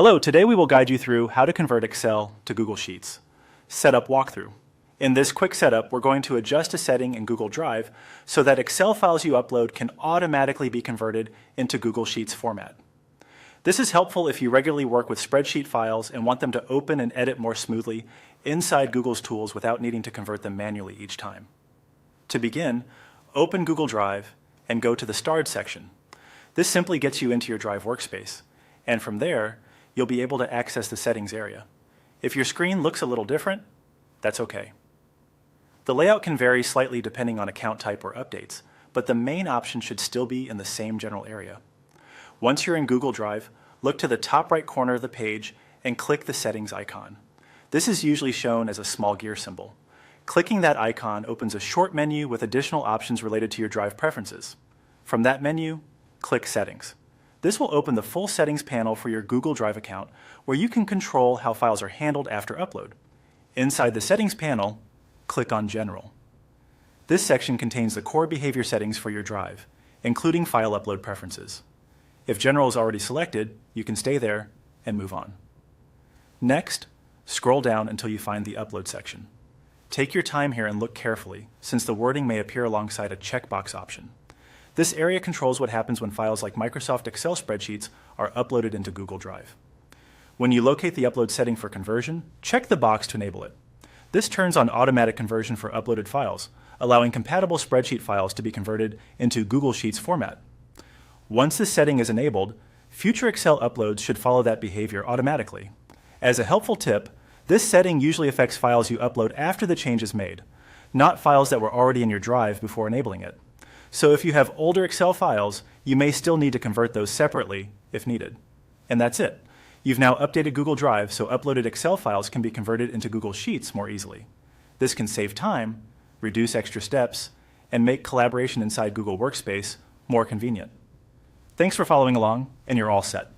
Hello, today we will guide you through how to convert Excel to Google Sheets. Setup walkthrough. In this quick setup, we're going to adjust a setting in Google Drive so that Excel files you upload can automatically be converted into Google Sheets format. This is helpful if you regularly work with spreadsheet files and want them to open and edit more smoothly inside Google's tools without needing to convert them manually each time. To begin, open Google Drive and go to the Starred section. This simply gets you into your Drive workspace, and from there, you'll be able to access the settings area. If your screen looks a little different, that's okay. The layout can vary slightly depending on account type or updates, but the main option should still be in the same general area. Once you're in Google Drive, look to the top right corner of the page and click the settings icon. This is usually shown as a small gear symbol. Clicking that icon opens a short menu with additional options related to your Drive preferences. From that menu, click Settings. This will open the full settings panel for your Google Drive account, where you can control how files are handled after upload. Inside the settings panel, click on General. This section contains the core behavior settings for your Drive, including file upload preferences. If General is already selected, you can stay there and move on. Next, scroll down until you find the Upload section. Take your time here and look carefully, since the wording may appear alongside a checkbox option. This area controls what happens when files like Microsoft Excel spreadsheets are uploaded into Google Drive. When you locate the upload setting for conversion, check the box to enable it. This turns on automatic conversion for uploaded files, allowing compatible spreadsheet files to be converted into Google Sheets format. Once this setting is enabled, future Excel uploads should follow that behavior automatically. As a helpful tip, this setting usually affects files you upload after the change is made, not files that were already in your Drive before enabling it. So if you have older Excel files, you may still need to convert those separately if needed. And that's it. You've now updated Google Drive so uploaded Excel files can be converted into Google Sheets more easily. This can save time, reduce extra steps, and make collaboration inside Google Workspace more convenient. Thanks for following along, and you're all set.